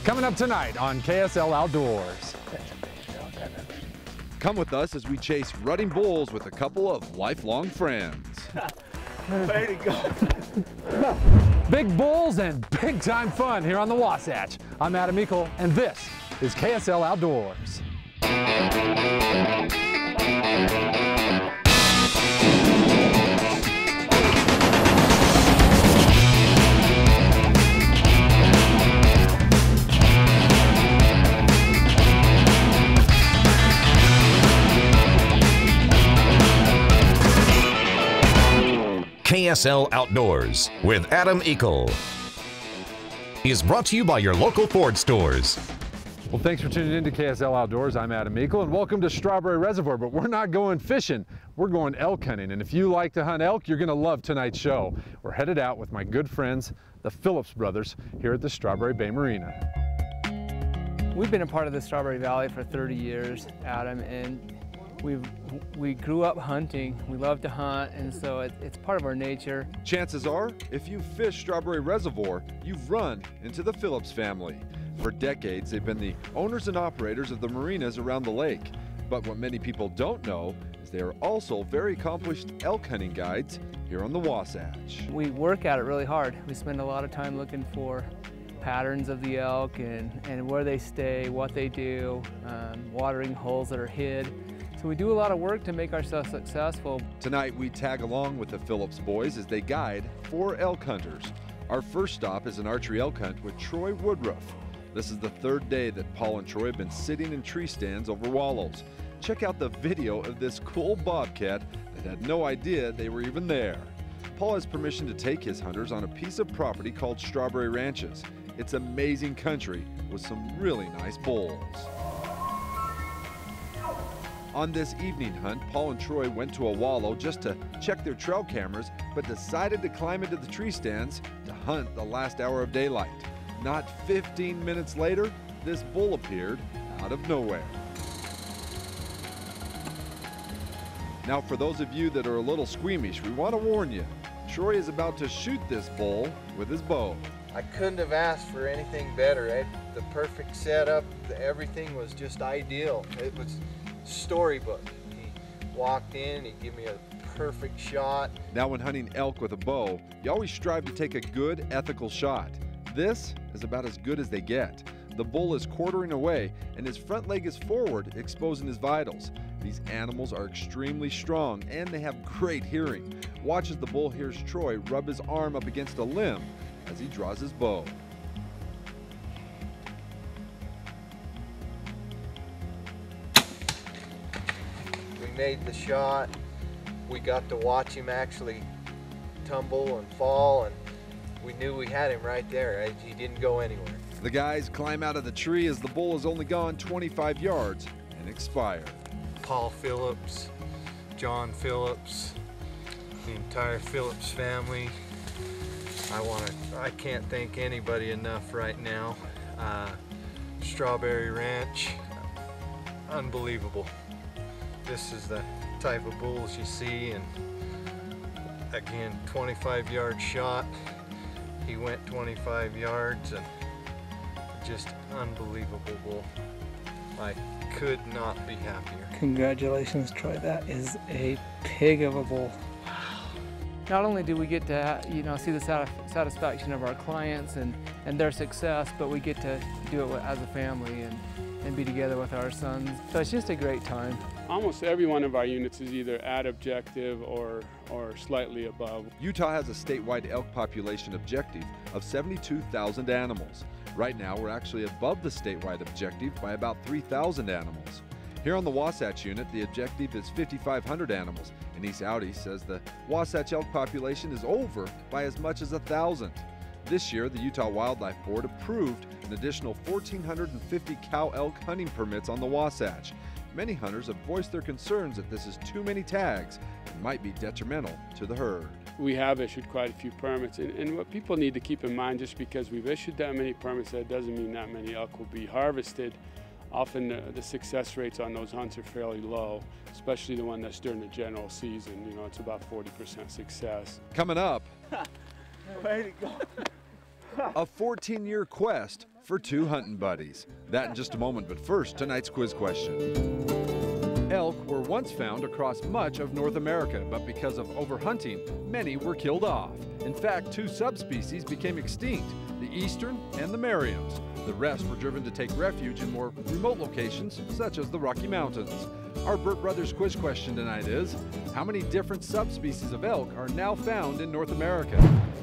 Coming up tonight on KSL Outdoors. Come with us as we chase rutting bulls with a couple of lifelong friends. Way to go. Big bulls and big time fun here on the Wasatch. I'm Adam Eakle, and this is KSL Outdoors. KSL Outdoors with Adam Eakle is brought to you by your local Ford stores. Well, thanks for tuning in to KSL Outdoors. I'm Adam Eakle, and welcome to Strawberry Reservoir. But we're not going fishing, we're going elk hunting. And if you like to hunt elk, you're going to love tonight's show. We're headed out with my good friends, the Phillips brothers, here at the Strawberry Bay Marina. We've been a part of the Strawberry Valley for 30 years, Adam, and we grew up hunting. We love to hunt, and so it's part of our nature. Chances are, if you fish Strawberry Reservoir, you've run into the Phillips family. For decades, they've been the owners and operators of the marinas around the lake. But what many people don't know is they are also very accomplished elk hunting guides here on the Wasatch. We work at it really hard. We spend a lot of time looking for patterns of the elk and where they stay, what they do, watering holes that are hid. So we do a lot of work to make ourselves successful. Tonight, we tag along with the Phillips boys as they guide 4 elk hunters. Our first stop is an archery elk hunt with Troy Woodruff. This is the 3rd day that Paul and Troy have been sitting in tree stands over wallows. Check out the video of this cool bobcat that had no idea they were even there. Paul has permission to take his hunters on a piece of property called Strawberry Ranches. It's amazing country with some really nice bulls. On this evening hunt, Paul and Troy went to a wallow just to check their trail cameras, but decided to climb into the tree stands to hunt the last hour of daylight. Not 15 minutes later, this bull appeared out of nowhere. Now, for those of you that are a little squeamish, we want to warn you, Troy is about to shoot this bull with his bow. I couldn't have asked for anything better. The perfect setup, everything was just ideal. It was storybook. He walked in, he gave me a perfect shot. Now, when hunting elk with a bow, you always strive to take a good, ethical shot. This is about as good as they get. The bull is quartering away and his front leg is forward, exposing his vitals. These animals are extremely strong and they have great hearing. Watch as the bull hears Troy rub his arm up against a limb as he draws his bow. We made the shot. We got to watch him actually tumble and fall, and we knew we had him right there. He didn't go anywhere. The guys climb out of the tree as the bull has only gone 25 yards and expired. Paul Phillips, John Phillips, the entire Phillips family. I can't thank anybody enough right now. Strawberry Ranch, unbelievable. This is the type of bulls you see, and again, 25-yard shot. He went 25 yards and just unbelievable bull. I could not be happier. Congratulations, Troy. That is a pig of a bull. Not only do we get to see the satisfaction of our clients and their success, but we get to do it as a family and be together with our sons. So it's just a great time. Almost every one of our units is either at objective or slightly above. Utah has a statewide elk population objective of 72,000 animals. Right now, we're actually above the statewide objective by about 3,000 animals. Here on the Wasatch unit, the objective is 5,500 animals, and East Audi says the Wasatch elk population is over by as much as 1,000. This year, the Utah Wildlife Board approved an additional 1,450 cow elk hunting permits on the Wasatch. Many hunters have voiced their concerns that this is too many tags and might be detrimental to the herd. We have issued quite a few permits, and what people need to keep in mind, just because we've issued that many permits, that doesn't mean that many elk will be harvested. Often the success rates on those hunts are fairly low, especially the one that's during the general season. You know, it's about 40% success. Coming up. Way to go. A 14-year quest for two hunting buddies. That in just a moment, but first, tonight's quiz question. Elk were once found across much of North America, but because of overhunting, many were killed off. In fact, two subspecies became extinct, the eastern and the Merriams. The rest were driven to take refuge in more remote locations, such as the Rocky Mountains. Our Burt Brothers quiz question tonight is, how many different subspecies of elk are now found in North America?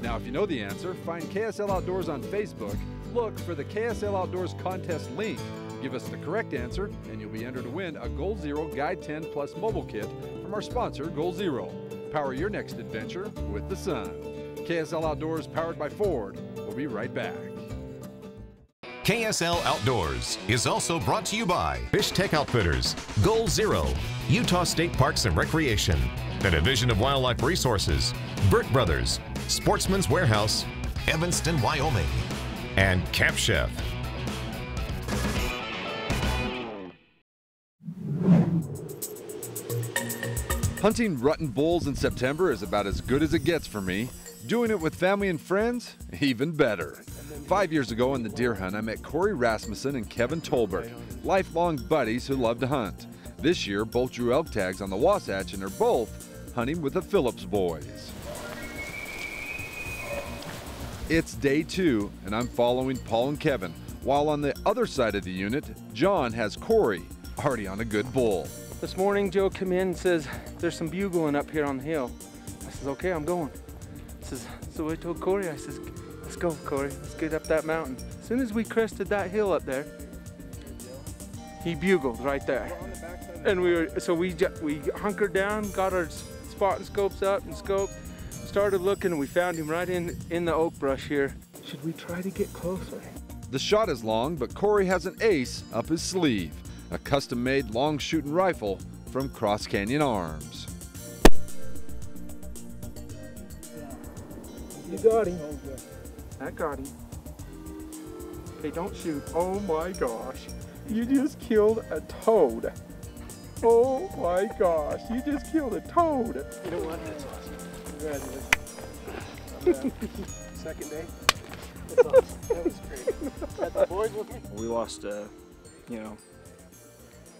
Now, if you know the answer, find KSL Outdoors on Facebook, look for the KSL Outdoors contest link. Give us the correct answer, and you'll be entered to win a Goal Zero Guide 10 Plus mobile kit from our sponsor, Goal Zero. Power your next adventure with the sun. KSL Outdoors, powered by Ford. We'll be right back. KSL Outdoors is also brought to you by Fish Tech Outfitters, Goal Zero, Utah State Parks and Recreation, the Division of Wildlife Resources, Burt Brothers, Sportsman's Warehouse, Evanston, Wyoming, and Camp Chef. Hunting rutting bulls in September is about as good as it gets for me. Doing it with family and friends, even better. 5 years ago on the deer hunt, I met Corey Rasmussen and Kevin Tolbert, lifelong buddies who love to hunt. This year, both drew elk tags on the Wasatch and are both hunting with the Phillips boys. It's day 2, and I'm following Paul and Kevin, while on the other side of the unit, John has Corey, already on a good bull. This morning, Joe came in and says, there's some bugling up here on the hill. I says, okay, I'm going. So I told Corey, I says, let's go, Corey, let's get up that mountain. As soon as we crested that hill up there, he bugled right there. And we hunkered down, got our spot and scopes up and scoped, started looking, and we found him right in the oak brush here. Should we try to get closer? The shot is long, but Corey has an ace up his sleeve, a custom-made long-shooting rifle from Cross Canyon Arms. You got him. I got him. Okay, don't shoot. Oh my gosh. You just killed a toad. Oh my gosh, you just killed a toad. You know what? That's awesome. Congratulations. Second day. That's awesome. That was great. Got the boys with me? We lost,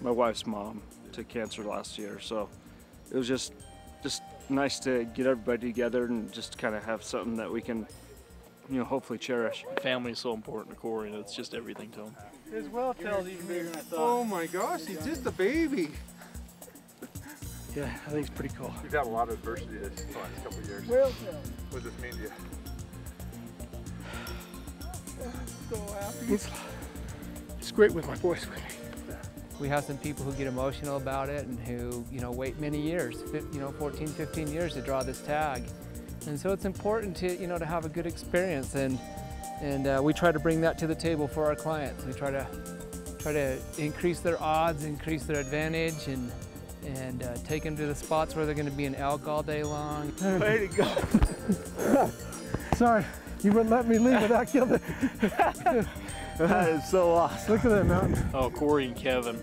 my wife's mom to cancer last year, so it was just nice to get everybody together and just kind of have something that we can, hopefully cherish. Family is so important to Corey, and it's just everything to him. His well-tail's even bigger than I thought. Oh my gosh, he's just a baby. Yeah, I think it's pretty cool. You've had a lot of adversity this last couple of years. Well-tailed. What does this mean to you? So happy. It's great with my boys with me. We have some people who get emotional about it and who, wait many years, 14, 15 years to draw this tag. And so it's important to, to have a good experience, and we try to bring that to the table for our clients. We try to increase their odds, increase their advantage, and take them to the spots where they're going to be an elk all day long. Way to go. Sorry, you wouldn't let me leave without killing it. That is so awesome. Look at that mountain. Oh, Corey and Kevin,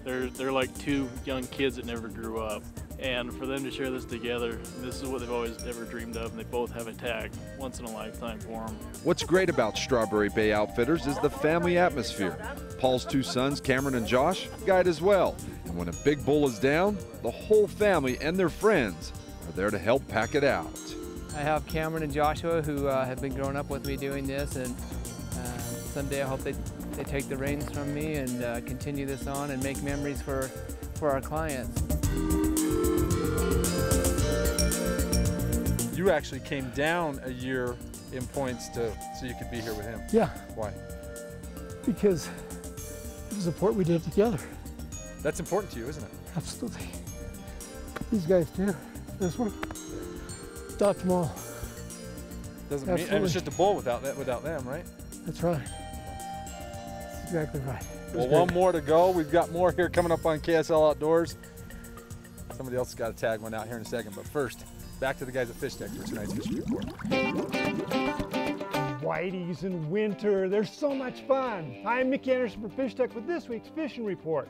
they're like two young kids that never grew up. And for them to share this together, this is what they've always ever dreamed of, and they both have a tag once in a lifetime for them. What's great about Strawberry Bay Outfitters is the family atmosphere. Paul's two sons, Cameron and Josh, guide as well. And when a big bull is down, the whole family and their friends are there to help pack it out. I have Cameron and Joshua who have been growing up with me doing this, and someday I hope they take the reins from me and continue this on and make memories for our clients. You actually came down a year in points so you could be here with him. Yeah. Why? Because it was important we did it together. That's important to you, isn't it? Absolutely. These guys too. This one. Stopped them all. Doesn't mean it was just a bull without them, right? That's right. That's exactly right. Well, one more to go. We've got more here coming up on KSL Outdoors. Somebody else has got to tag one out here in a second, but first, back to the guys at Fish Tech for tonight's fishing report. Whiteys in winter, they're so much fun. I'm Mick Anderson for Fish Tech with this week's fishing report.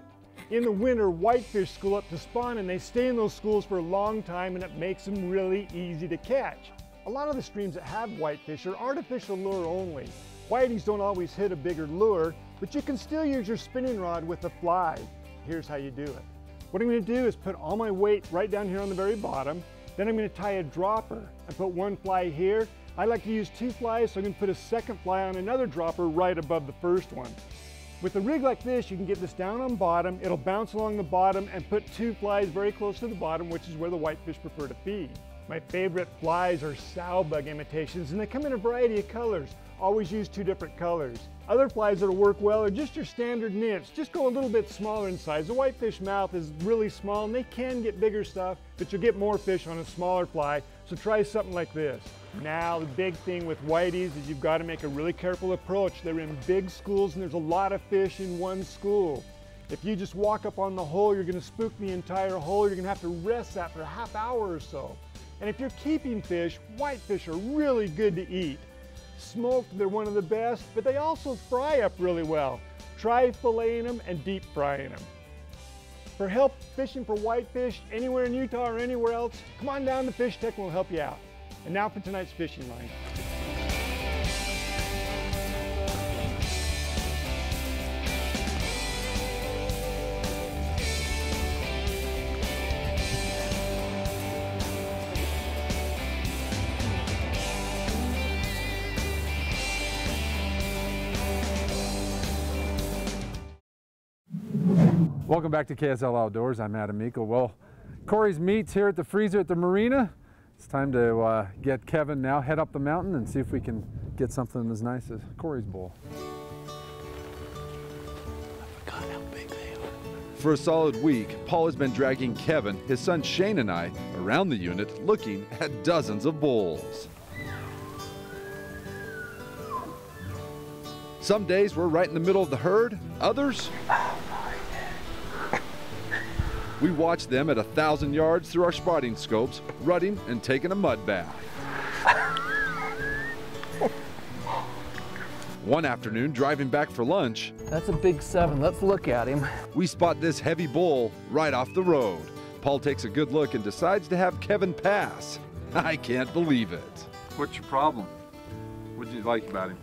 In the winter, whitefish school up to spawn, and they stay in those schools for a long time, and it makes them really easy to catch. A lot of the streams that have whitefish are artificial lure only. Whiteys don't always hit a bigger lure, but you can still use your spinning rod with a fly. Here's how you do it. What I'm going to do is put all my weight right down here on the very bottom. Then I'm going to tie a dropper and put one fly here. I like to use 2 flies, so I'm going to put a second fly on another dropper right above the first one. With a rig like this, you can get this down on bottom, it'll bounce along the bottom and put 2 flies very close to the bottom, which is where the whitefish prefer to feed. My favorite flies are sow bug imitations, and they come in a variety of colors. Always use 2 different colors. Other flies that'll work well are just your standard nymphs. Just go a little bit smaller in size. The whitefish mouth is really small and they can get bigger stuff, but you'll get more fish on a smaller fly, so try something like this. Now, the big thing with whiteys is you've got to make a really careful approach. They're in big schools and there's a lot of fish in one school. If you just walk up on the hole, you're going to spook the entire hole. You're going to have to rest that for a half hour or so. And if you're keeping fish, whitefish are really good to eat. Smoked, they're one of the best, but they also fry up really well. Try filleting them and deep frying them. For help fishing for whitefish anywhere in Utah or anywhere else, come on down to Fish Tech and we'll help you out. And now for tonight's fishing line. Welcome back to KSL Outdoors. I'm Adam Eakle. Well, Corey's meet's here at the freezer at the marina. It's time to get Kevin now head up the mountain and see if we can get something as nice as Corey's bowl. I forgot how big they are. For a solid week, Paul has been dragging Kevin, his son Shane, and I around the unit looking at dozens of bulls. Some days we're right in the middle of the herd, others we watch them at 1,000 yards through our spotting scopes, rutting and taking a mud bath. One afternoon, driving back for lunch, That's a big 7. Let's look at him. we spot this heavy bull right off the road. Paul takes a good look and decides to have Kevin pass. I can't believe it. What's your problem? What did you like about him?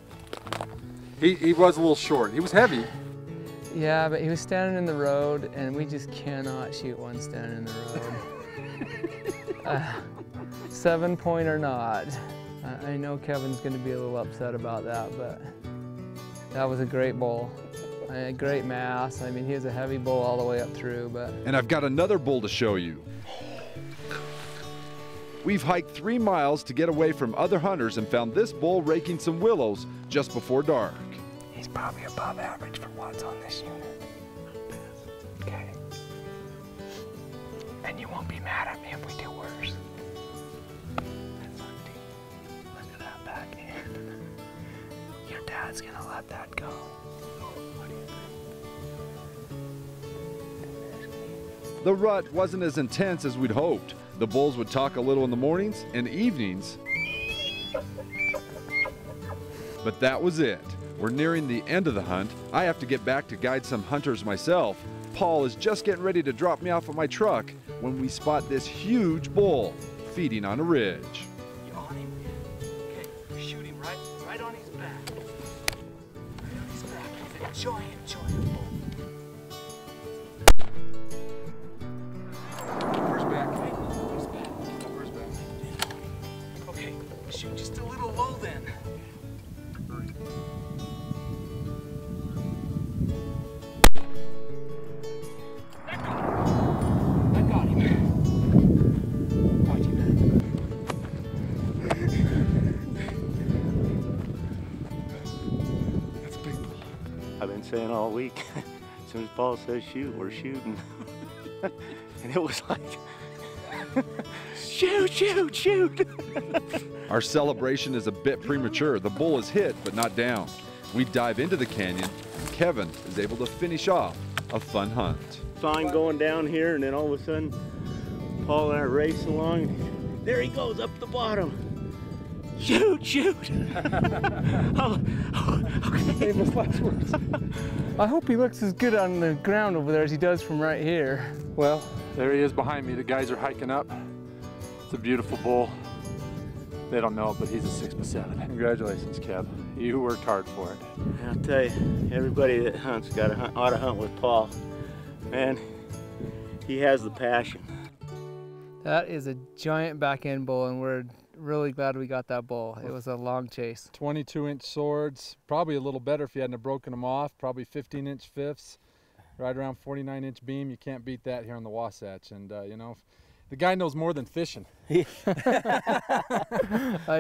He was a little short. He was heavy. Yeah, but he was standing in the road, and we just cannot shoot one standing in the road. 7-point or not. I know Kevin's going to be a little upset about that, but that was a great bull. A great mass. I mean, he was a heavy bull all the way up through, but... And I've got another bull to show you. We've hiked 3 miles to get away from other hunters and found this bull raking some willows just before dark. He's probably above average for what's on this unit. Okay. And you won't be mad at me if we do worse. Look at that back end. Your dad's gonna let that go. What do you think? The rut wasn't as intense as we'd hoped. The bulls would talk a little in the mornings and evenings. But that was it. We're nearing the end of the hunt. I have to get back to guide some hunters myself. Paul is just getting ready to drop me off at my truck when we spot this huge bull feeding on a ridge. You on him? Okay, shoot him right on his back. Right on his back. He's a giant bull. First back. First back. First back. Okay, shoot just a little low then. I've been saying all week, as soon as Paul says shoot, we're shooting. And it was like, shoot, shoot, shoot. Our celebration is a bit premature. The bull is hit, but not down. We dive into the canyon. Kevin is able to finish off a fun hunt. Fine going down here, and then all of a sudden, Paul and I race along. There he goes up the bottom. Shoot, shoot. Famous last words. I hope he looks as good on the ground over there as he does from right here. Well, there he is behind me. The guys are hiking up. It's a beautiful bull. They don't know, but he's a 6'7". Congratulations, Kev. You worked hard for it. I'll tell you, everybody that hunts ought to hunt with Paul. Man, he has the passion. That is a giant back end bull, and we're really glad we got that bull. It was a long chase. 22-inch swords, probably a little better if you hadn't broken them off, probably 15-inch fifths, right around 49-inch beam. You can't beat that here on the Wasatch. And you know, the guy knows more than fishing. I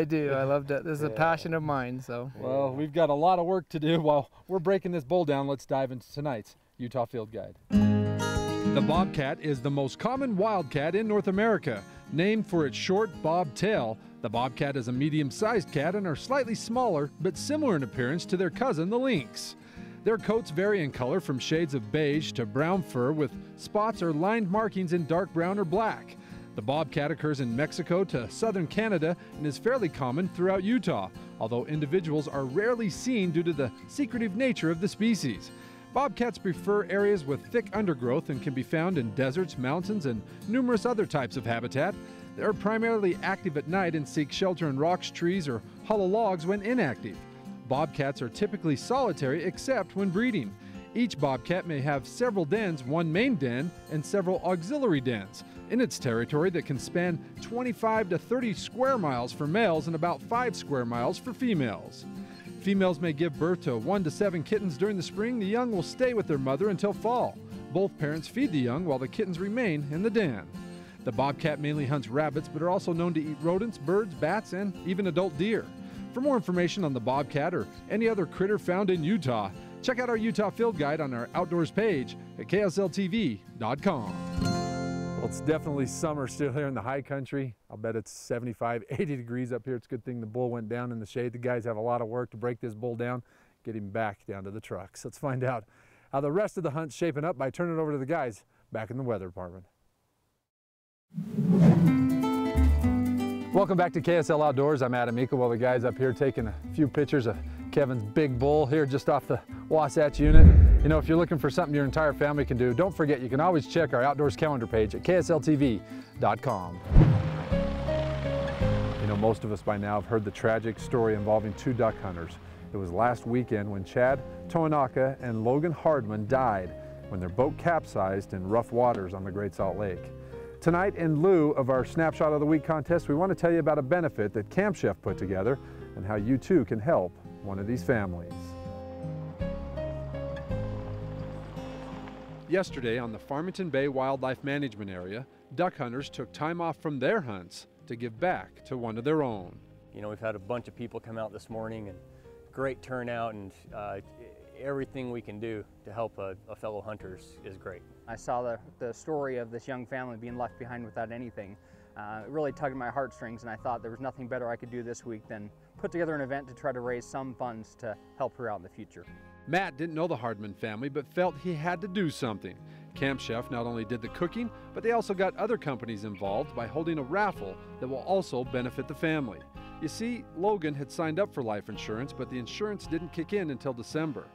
do. I loved it. This is a passion of mine. So. Well, we've got a lot of work to do. While we're breaking this bull down, let's dive into tonight's Utah Field Guide. The bobcat is the most common wildcat in North America. Named for its short bob tail, the bobcat is a medium-sized cat and are slightly smaller but similar in appearance to their cousin, the lynx. Their coats vary in color from shades of beige to brown fur with spots or lined markings in dark brown or black. The bobcat occurs in Mexico to southern Canada and is fairly common throughout Utah, although individuals are rarely seen due to the secretive nature of the species. Bobcats prefer areas with thick undergrowth and can be found in deserts, mountains, and numerous other types of habitat. They are primarily active at night and seek shelter in rocks, trees, or hollow logs when inactive. Bobcats are typically solitary except when breeding. Each bobcat may have several dens, one main den, and several auxiliary dens in its territory that can span 25 to 30 square miles for males and about 5 square miles for females. Females may give birth to 1 to 7 kittens during the spring. The young will stay with their mother until fall. Both parents feed the young while the kittens remain in the den. The bobcat mainly hunts rabbits, but are also known to eat rodents, birds, bats, and even adult deer. For more information on the bobcat or any other critter found in Utah, check out our Utah Field Guide on our Outdoors page at KSLTV.com. Well, it's definitely summer still here in the high country. I'll bet it's 75, 80 degrees up here. It's a good thing the bull went down in the shade. The guys have a lot of work to break this bull down, get him back down to the trucks. Let's find out how the rest of the hunt's shaping up by turning it over to the guys back in the weather department. Welcome back to KSL Outdoors. I'm Adam Eakle. Well, the guys up here taking a few pictures of Kevin's big bull here just off the Wasatch unit. You know, if you're looking for something your entire family can do, don't forget you can always check our outdoors calendar page at KSLTV.com. You know, most of us by now have heard the tragic story involving 2 duck hunters. It was last weekend when Chad Toanaka and Logan Hardman died when their boat capsized in rough waters on the Great Salt Lake. Tonight, in lieu of our Snapshot of the Week contest, we want to tell you about a benefit that Camp Chef put together and how you too can help one of these families. Yesterday on the Farmington Bay Wildlife Management Area, duck hunters took time off from their hunts to give back to one of their own. You know, we've had a bunch of people come out this morning and great turnout, and everything we can do to help a fellow hunter is great. I saw the story of this young family being left behind without anything. It really tugged at my heartstrings, and I thought there was nothing better I could do this week than put together an event to try to raise some funds to help her out in the future. Matt didn't know the Hardman family, but felt he had to do something. Camp Chef not only did the cooking, but they also got other companies involved by holding a raffle that will also benefit the family. You see, Logan had signed up for life insurance, but the insurance didn't kick in until December.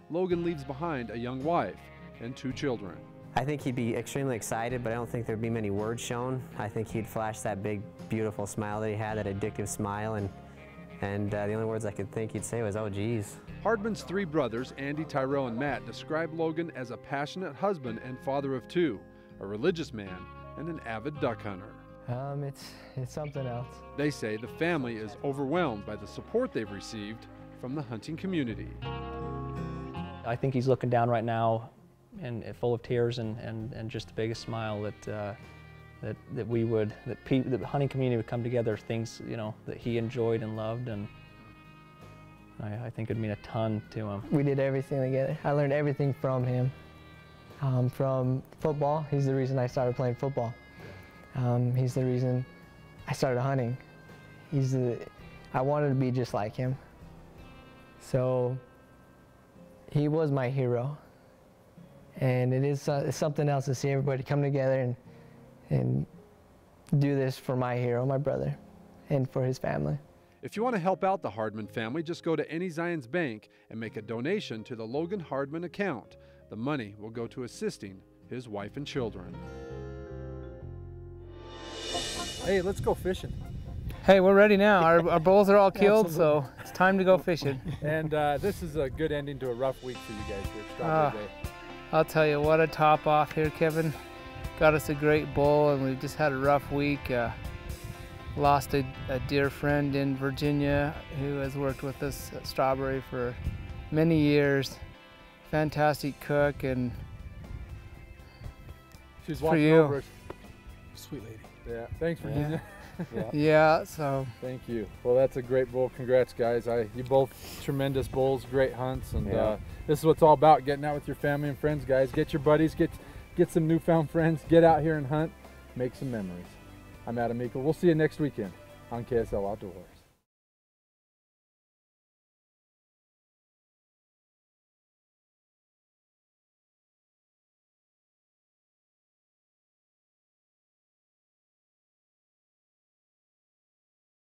Logan leaves behind a young wife and 2 children. I think he'd be extremely excited, but I don't think there'd be many words shown. I think he'd flash that big, beautiful smile that he had, that addictive smile, and the only words I could think he'd say was, "Oh, geez." Hardman's 3 brothers, Andy, Tyrell, and Matt, describe Logan as a passionate husband and father of 2, a religious man, and an avid duck hunter. It's something else. They say the family is overwhelmed by the support they've received from the hunting community. I think he's looking down right now and full of tears and just the biggest smile that the hunting community would come together, things, you know, that he enjoyed and loved, and I think it'd mean a ton to him. We did everything together. I learned everything from him. From football, he's the reason I started playing football. He's the reason I started hunting. I wanted to be just like him. So he was my hero. And it's something else to see everybody come together and do this for my hero, my brother, and for his family. If you want to help out the Hardman family, just go to any Zions Bank and make a donation to the Logan Hardman account. The money will go to assisting his wife and children. Hey, let's go fishing. Hey, we're ready now. Our bulls are all killed, so it's time to go fishing. And this is a good ending to a rough week for you guys here at Strawberry Day. I'll tell you, what a top off here, Kevin. Got us a great bull, and we've just had a rough week. Lost a dear friend in Virginia who has worked with us at Strawberry for many years. Fantastic cook, and she's for watching you. over us. Sweet lady. Yeah, thanks, Virginia. Yeah, so. Thank you. Well, that's a great bull. Congrats, guys. You both tremendous bulls, great hunts, and this is what it's all about, getting out with your family and friends, guys. Get your buddies, get some newfound friends, get out here and hunt, make some memories. I'm Adam Eakle. We'll see you next weekend on KSL Outdoors.